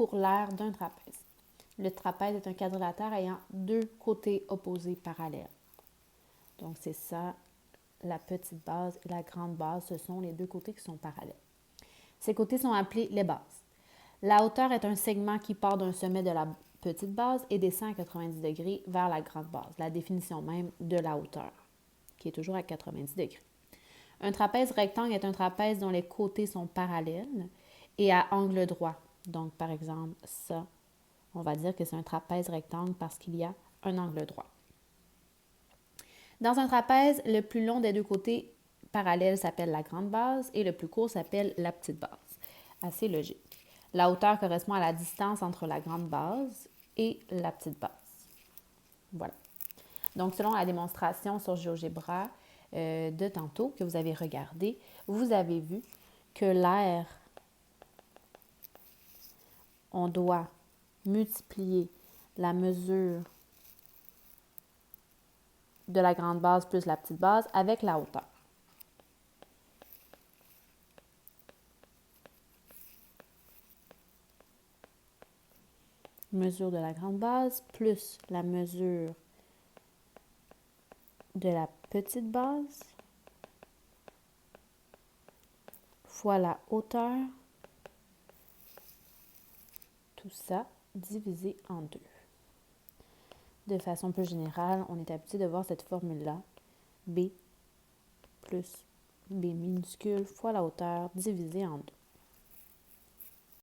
pour l'aire d'un trapèze. Le trapèze est un quadrilatère ayant deux côtés opposés parallèles. Donc, c'est ça, la petite base et la grande base, ce sont les deux côtés qui sont parallèles. Ces côtés sont appelés les bases. La hauteur est un segment qui part d'un sommet de la petite base et descend à 90 degrés vers la grande base, la définition même de la hauteur, qui est toujours à 90 degrés. Un trapèze rectangle est un trapèze dont les côtés sont parallèles et à angle droit. Donc, par exemple, ça, on va dire que c'est un trapèze rectangle parce qu'il y a un angle droit. Dans un trapèze, le plus long des deux côtés parallèles s'appelle la grande base et le plus court s'appelle la petite base. Assez logique. La hauteur correspond à la distance entre la grande base et la petite base. Voilà. Donc, selon la démonstration sur GeoGebra de tantôt que vous avez regardé, vous avez vu que l'aire, on doit multiplier la mesure de la grande base plus la petite base avec la hauteur. Mesure de la grande base plus la mesure de la petite base fois la hauteur, tout ça divisé en 2. De façon plus générale, on est habitué de voir cette formule-là, B plus B minuscule fois la hauteur divisé en 2.